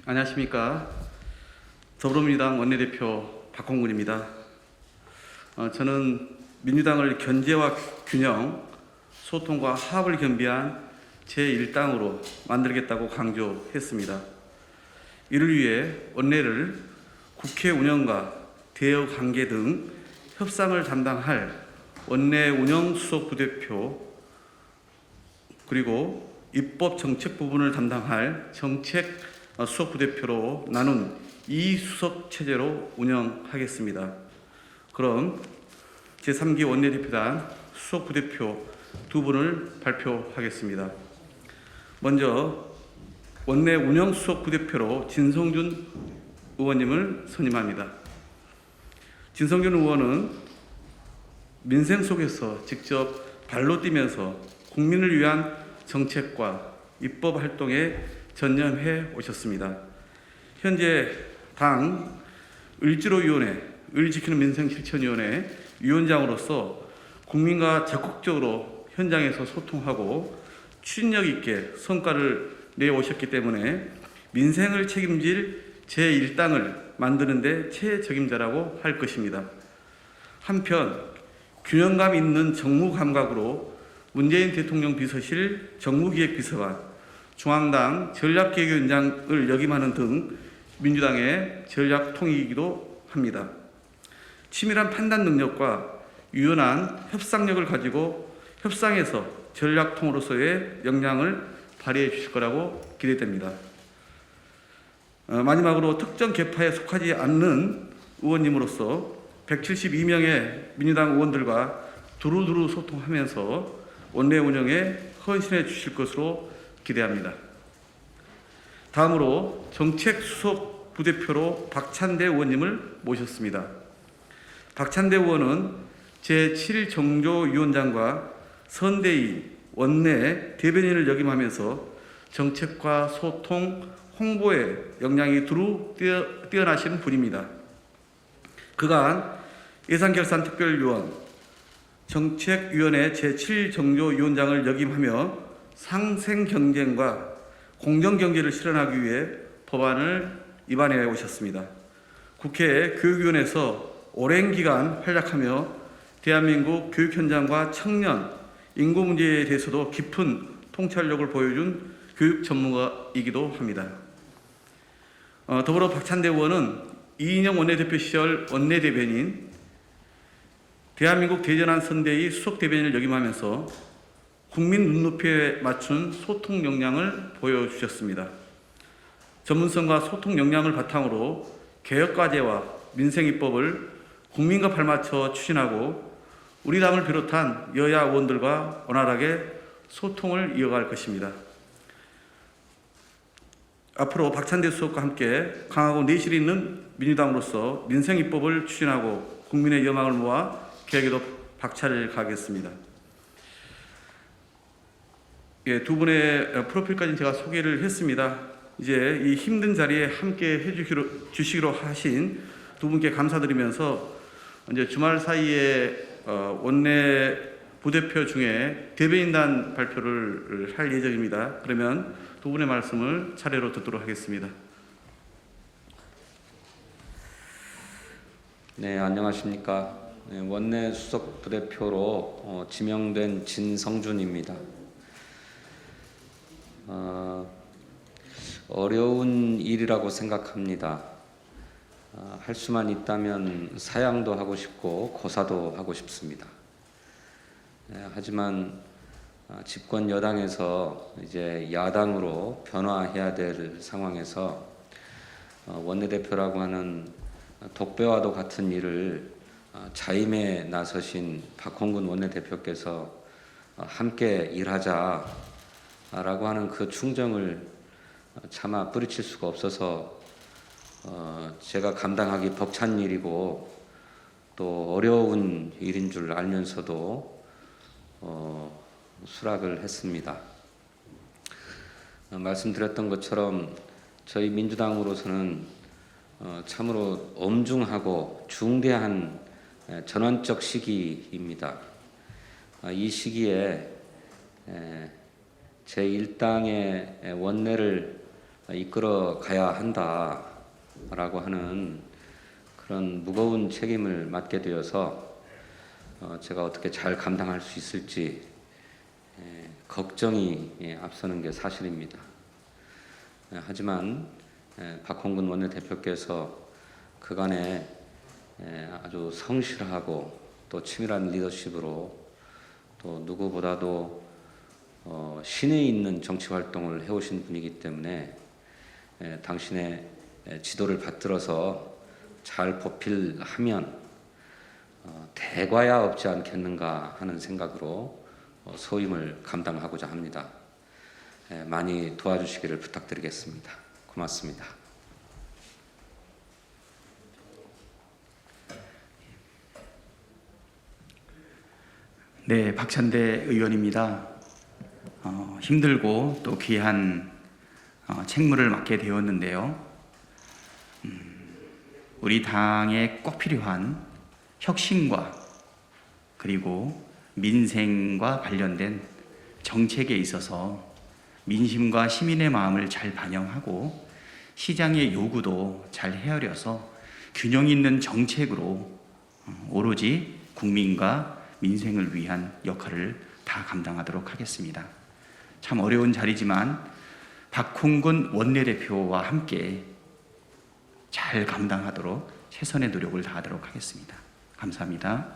안녕하십니까. 더불어민주당 원내대표 박홍근입니다. 저는 민주당을 견제와 균형, 소통과 화합을 겸비한 제1당으로 만들겠다고 강조했습니다. 이를 위해 원내를 국회 운영과 대여 관계 등 협상을 담당할 원내 운영수석 부대표, 그리고 입법 정책 부분을 담당할 정책 수석 부대표로 나눈 2수석 체제로 운영하겠습니다. 그럼 제3기 원내대표단 수석 부대표 두 분을 발표하겠습니다. 먼저 원내 운영수석 부대표로 진성준 의원님을 선임합니다. 진성준 의원은 민생 속에서 직접 발로 뛰면서 국민을 위한 정책과 입법 활동에 전념해 오셨습니다. 현재 당 을지로위원회, 을지키는 민생실천위원회 위원장으로서 국민과 적극적으로 현장에서 소통하고 추진력 있게 성과를 내오셨기 때문에 민생을 책임질 제1당을 만드는 데 최적임자라고 할 것입니다. 한편 균형감 있는 정무 감각으로 문재인 대통령 비서실 정무기획비서관, 중앙당 전략기획위원장을 역임하는 등 민주당의 전략통이기도 합니다. 치밀한 판단 능력과 유연한 협상력을 가지고 협상에서 전략통으로서의 역량을 발휘해 주실 거라고 기대됩니다. 마지막으로 특정 계파에 속하지 않는 의원님으로서 172명의 민주당 의원들과 두루두루 소통하면서 원내 운영에 헌신해 주실 것으로 기대합니다. 다음으로 정책 수석 부대표로 박찬대 의원님을 모셨습니다. 박찬대 의원은 제7정조위원장과 선대위 원내 대변인을 역임하면서 정책과 소통, 홍보에 역량이 두루 뛰어나신 분입니다. 그간 예산결산특별위원, 정책위원회 제7정조위원장을 역임하며 상생경쟁과 공정경제를 실현하기 위해 법안을 입안해 오셨습니다. 국회 교육위원회에서 오랜 기간 활약하며 대한민국 교육 현장과 청년, 인구 문제에 대해서도 깊은 통찰력을 보여준 교육 전문가이기도 합니다. 더불어 박찬대 의원은 이인영 원내대표 시절 원내대변인, 대한민국 대전환 선대위 수석대변인을 역임하면서 국민 눈높이에 맞춘 소통 역량을 보여주셨습니다. 전문성과 소통 역량을 바탕으로 개혁과제와 민생입법을 국민과 발맞춰 추진하고 우리 당을 비롯한 여야 의원들과 원활하게 소통을 이어갈 것입니다. 앞으로 박찬대 수석과 함께 강하고 내실 있는 민주당으로서 민생입법을 추진하고 국민의 여망을 모아 개혁에도 박차를 가하겠습니다. 두 분의 프로필까지는 제가 소개를 했습니다. 이제 이 힘든 자리에 함께 해주시기로 하신 두 분께 감사드리면서 이제 주말 사이에 원내 부대표 중에 대변인단 발표를 할 예정입니다. 그러면 두 분의 말씀을 차례로 듣도록 하겠습니다. 네, 안녕하십니까. 원내 수석 부대표로 지명된 진성준입니다. 어려운 일이라고 생각합니다. 할 수만 있다면 사양도 하고 싶고 고사도 하고 싶습니다. 하지만 집권 여당에서 이제 야당으로 변화해야 될 상황에서 원내대표라고 하는 독배와도 같은 일을 자임에 나서신 박홍근 원내대표께서 함께 일하자라고 하는 그 충정을 차마 뿌리칠 수가 없어서 제가 감당하기 벅찬 일이고 또 어려운 일인 줄 알면서도 수락을 했습니다. 말씀드렸던 것처럼 저희 민주당으로서는 참으로 엄중하고 중대한 전환적 시기입니다. 이 시기에 제1당의 원내를 이끌어 가야 한다라고 하는 그런 무거운 책임을 맡게 되어서 제가 어떻게 잘 감당할 수 있을지 걱정이 앞서는 게 사실입니다. 하지만 박홍근 원내대표께서 그간에 아주 성실하고 또 치밀한 리더십으로 또 누구보다도 신에 있는 정치 활동을 해오신 분이기 때문에 당신의 지도를 받들어서 잘 보필하면 대과야 없지 않겠는가 하는 생각으로 소임을 감당하고자 합니다. 많이 도와주시기를 부탁드리겠습니다. 고맙습니다. 네, 박찬대 의원입니다. 힘들고 또 귀한 책무를 맡게 되었는데요. 우리 당에 꼭 필요한 혁신과 그리고 민생과 관련된 정책에 있어서 민심과 시민의 마음을 잘 반영하고 시장의 요구도 잘 헤아려서 균형 있는 정책으로 오로지 국민과 민생을 위한 역할을 다 감당하도록 하겠습니다. 참 어려운 자리지만 박홍근 원내대표와 함께 잘 감당하도록 최선의 노력을 다하도록 하겠습니다. 감사합니다.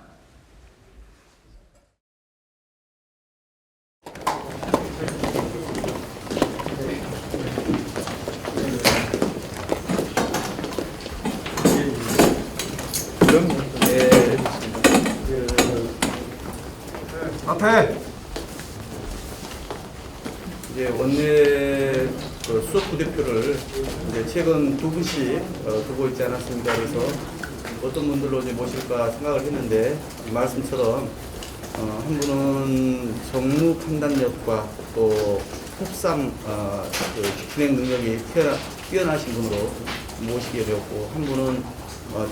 앞에 이제 원내 수석 부대표를 이제 최근 두 분씩 두고 있지 않았습니까? 그래서 어떤 분들로 이제 모실까 생각을 했는데 말씀처럼 한 분은 정무 판단력과 또 협상 진행 능력이 뛰어나신 분으로 모시게 되었고, 한 분은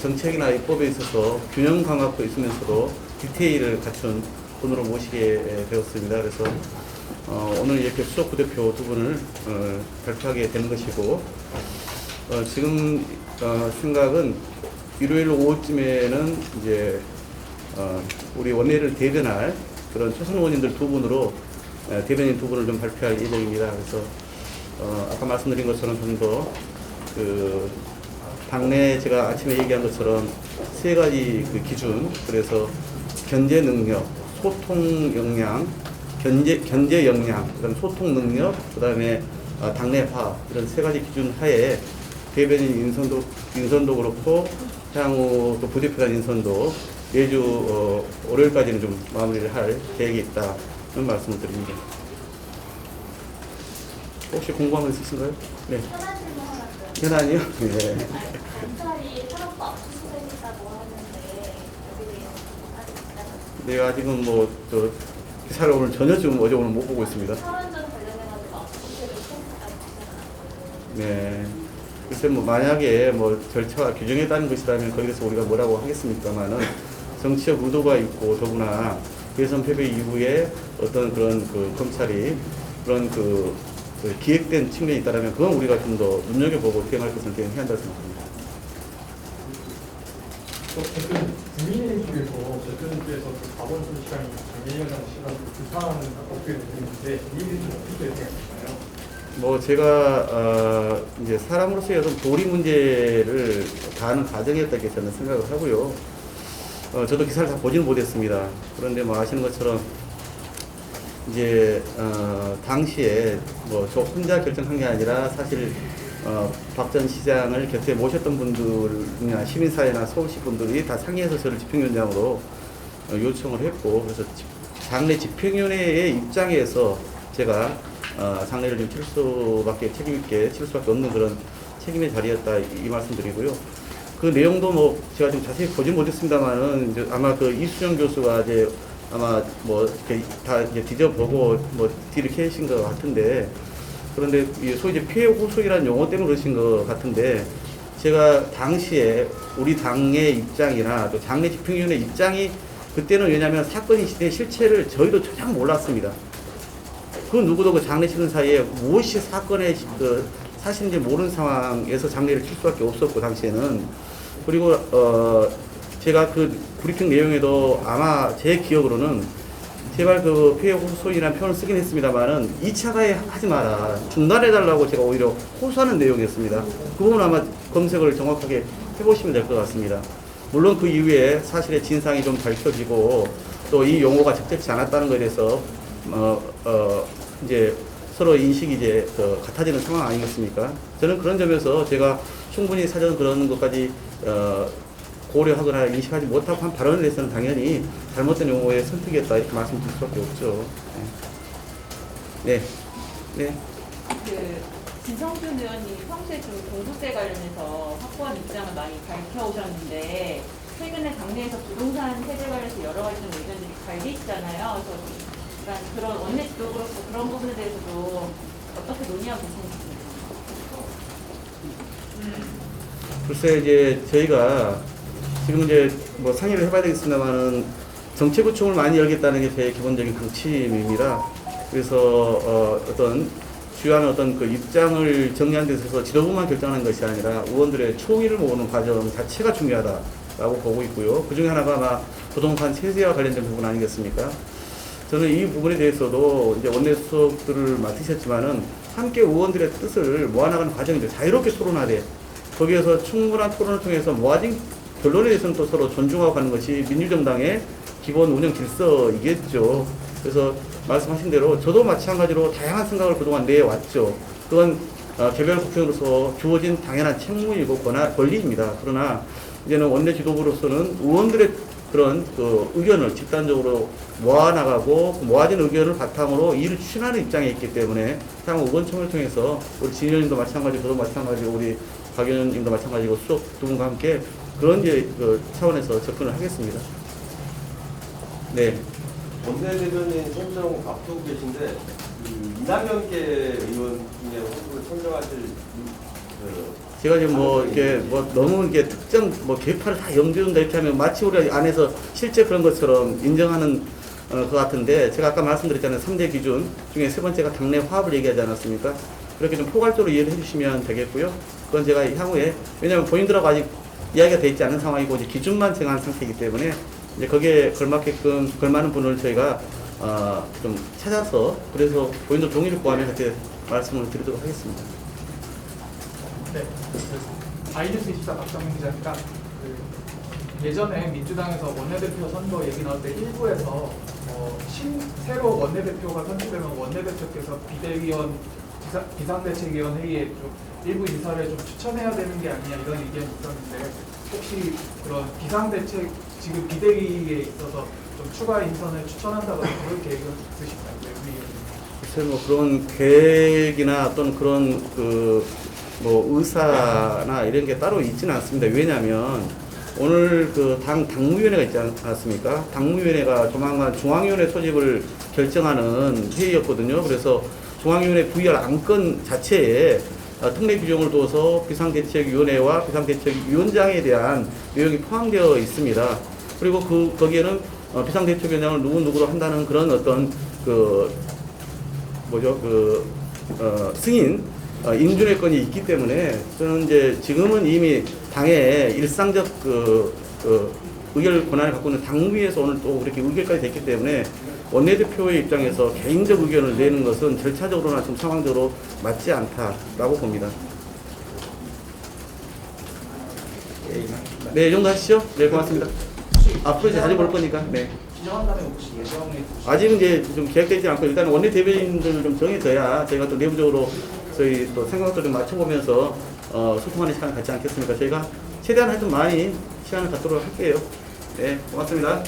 정책이나 입법에 있어서 균형 감각도 있으면서도 디테일을 갖춘 분으로 모시게 되었습니다. 그래서 오늘 이렇게 수석 부대표 두 분을 발표하게 되는 것이고, 지금 생각은 일요일 오후쯤에는 이제 우리 원내를 대변할 그런 초선 의원님들 두 분으로 대변인 두 분을 좀 발표할 예정입니다. 그래서 아까 말씀드린 것처럼 좀 더 당내 제가 아침에 얘기한 것처럼 세 가지 기준, 그래서 견제 능력, 소통 역량, 견제 역량, 그다음 소통 능력, 그다음에 당내 화합, 이런 세 가지 기준 하에 대변인 인선도 그렇고 향후 또 부대표단 인선도 매주 월요일까지는 좀 마무리를 할 계획이 있다는 말씀을 드립니다. 혹시 궁금한 거 있으신가요? 네. 현안이요? 네. 경찰이 산업과 압수수색했다고 하는데 네, 아직은 저 기사를 오늘 전혀 지금 어제 오늘 못 보고 있습니다. 탈원전 관련해가지고 압수수색을 했다고 네. 글쎄 만약에 절차와 규정에 따른 것이라면 거기서 우리가 뭐라고 하겠습니까만은 정치적 의도가 있고, 더구나 대선 패배 이후에 어떤 그런 검찰이 그런 기획된 측면이 있다면 그건 우리가 좀 더 눈여겨보고 대응할 것을 대응해야 한다고 생각합니다. 대표님, 국민의힘 쪽에서 대표님께서 자본주의 시간이 장애인이라는 시간을 규탄하는 어떻게 되는데 국민의힘은 어떻게 생각하시나요? 제가 이제 사람으로서의 어떤 도리 문제를 다하는 과정이었다 이렇게 저는 생각을 하고요. 저도 기사를 다 보지는 못했습니다. 그런데 아시는 것처럼 이제 당시에 저 혼자 결정한 게 아니라 사실 박 전 시장을 곁에 모셨던 분들이나 시민사회나 서울시 분들이 다 상의해서 저를 집행위원장으로 요청을 했고, 그래서 장례 집행위원회의 입장에서 제가 장례를 좀 칠 수밖에, 책임있게 칠 수밖에 없는 그런 책임의 자리였다 이 말씀드리고요. 그 내용도 제가 좀 자세히 보진 못했습니다만은 이제 아마 이수정 교수가 이제 아마 이렇게 다 이제 뒤져보고 뒤를 캐신 것 같은데, 그런데 소위 이제 피해 후속이라는 용어 때문에 그러신 것 같은데, 제가 당시에 우리 당의 입장이나 또 장례 집행위원회 입장이 그때는 왜냐하면 사건이 시대 실체를 저희도 전혀 몰랐습니다. 그 누구도 장례 치는 사이에 무엇이 사건의 사실 이제 모르는 상황에서 장례를 칠 수밖에 없었고 당시에는. 그리고 제가 그 브리핑 내용에도 아마 제 기억으로는 제발 그 폐해 호소인이라는 표현을 쓰긴 했습니다만은 2차 가해 하지 마라, 중단해달라고 제가 오히려 호소하는 내용이었습니다. 그 부분 아마 검색을 정확하게 해보시면 될 것 같습니다. 물론 그 이후에 사실의 진상이 좀 밝혀지고 또 이 용어가 적절치 않았다는 것에 대해서 이제 서로 인식이 이제 같아지는 상황 아니겠습니까? 저는 그런 점에서 제가 충분히 사전 그런 것까지 고려하거나 인식하지 못하고 한 발언에 대해서는 당연히 잘못된 용어의 선택이었다 이렇게 말씀드릴 수밖에 없죠. 네. 네. 진성준 의원님이 평소에 좀 공부세 관련해서 확고한 입장을 많이 밝혀오셨는데 최근에 당내에서 부동산 세제 관련해서 여러 가지 좀 의견들이 갈리시잖아요. 그래서 약간 그런 원내도 그렇고 그런 부분에 대해서도 어떻게 논의하고 계신지. 글쎄 이제 저희가 지금 이제 뭐 상의를 해봐야 되겠습니다만은 정책구청을 많이 열겠다는 게 제 기본적인 방침입니다. 그래서 어떤 주요한 어떤 그 입장을 정리하는 데 있어서 지도부만 결정하는 것이 아니라 의원들의 총의를 모으는 과정 자체가 중요하다라고 보고 있고요. 그 중에 하나가 아마 부동산 세제와 관련된 부분 아니겠습니까? 저는 이 부분에 대해서도 이제 원내수석들을 맡으셨지만은 함께 의원들의 뜻을 모아나가는 과정인데 자유롭게 토론하되 거기에서 충분한 토론을 통해서 모아진 결론에 대해서는 또 서로 존중하고 가는 것이 민주정당의 기본 운영 질서이겠죠. 그래서 말씀하신 대로 저도 마찬가지로 다양한 생각을 그동안 내왔죠. 그건 개별 국회의원으로서 주어진 당연한 책무이고 권리입니다. 그러나 이제는 원내 지도부로서는 의원들의 그런 그 의견을 집단적으로 모아나가고 모아진 의견을 바탕으로 일을 추진하는 입장에 있기 때문에 향후 의원총회를 통해서 우리 진 의원님도 마찬가지고 저도 마찬가지고 우리 박 의원님도 마찬가지고 수석 두 분과 함께 그런 이제 그 차원에서 접근을 하겠습니다. 네. 원내대변인 선정 앞두고 계신데 이낙연계 의원 중에 후보를 선정하실 제가 지금 뭐 이렇게 뭐 너무 이렇게 특정 뭐 계파를 다 염두한다 이렇게 하면 마치 우리 안에서 실제 그런 것처럼 인정하는 것 같은데 제가 아까 말씀드렸잖아요. 3대 기준 중에 세 번째가 당내 화합을 얘기하지 않았습니까? 그렇게 좀 포괄적으로 이해를 해주시면 되겠고요. 그건 제가 향후에 왜냐하면 본인들하고 아직 이야기가 돼 있지 않은 상황이고 이제 기준만 정한 상태이기 때문에 이제 거기에 걸맞게끔 걸맞는 분을 저희가 좀 찾아서 그래서 본인들 동의를 구하면 그렇게 말씀을 드리도록 하겠습니다. 네. 아이뉴스 24 박정민 기자니까 예전에 민주당에서 원내대표 선거 얘기 나올 때 일부에서 새로 원내대표가 선출되면 원내대표께서 비대위원 비상대책위원 회의에 좀 일부 인사를 좀 추천해야 되는 게 아니냐 이런 의견이 있었는데 혹시 그런 비상대책 지금 비대위에 있어서 좀 추가 인선을 추천한다거나 그런 계획은 있으신가요? 글쎄 뭐 그런 계획이나 또는 그런 그 뭐 의사나 이런 게 따로 있지는 않습니다. 왜냐하면 오늘 그 당무위원회가 있지 않았습니까? 당무위원회가 조만간 중앙위원회 소집을 결정하는 회의였거든요. 그래서 중앙위원회 VR 안건 자체에 특례 규정을 둬서 비상대책위원회와 비상대책위원장에 대한 내용이 포함되어 있습니다. 그리고 거기에는 비상대책위원장을 누구로 한다는 그런 어떤 승인 인준의 건이 있기 때문에 저는 이제 지금은 이미 당의 일상적 의결 권한을 갖고 있는 당무위에서 오늘 또 이렇게 의결까지 됐기 때문에 원내대표의 입장에서 개인적 의견을 내는 것은 절차적으로나 좀 상황적으로 맞지 않다라고 봅니다. 네, 이 정도 하시죠. 네, 고맙습니다. 앞으로 이제 자주 볼 거니까. 네. 기정한다면 혹시 예정에 아직은 이제 좀 계획되지 않고 일단 원내 대변인들을 좀 정해져야 저희가 또 내부적으로 저희 또 생각도 좀 맞춰보면서 소통하는 시간을 갖지 않겠습니까? 저희가 최대한 하여튼 많이 시간을 갖도록 할게요. 네, 고맙습니다.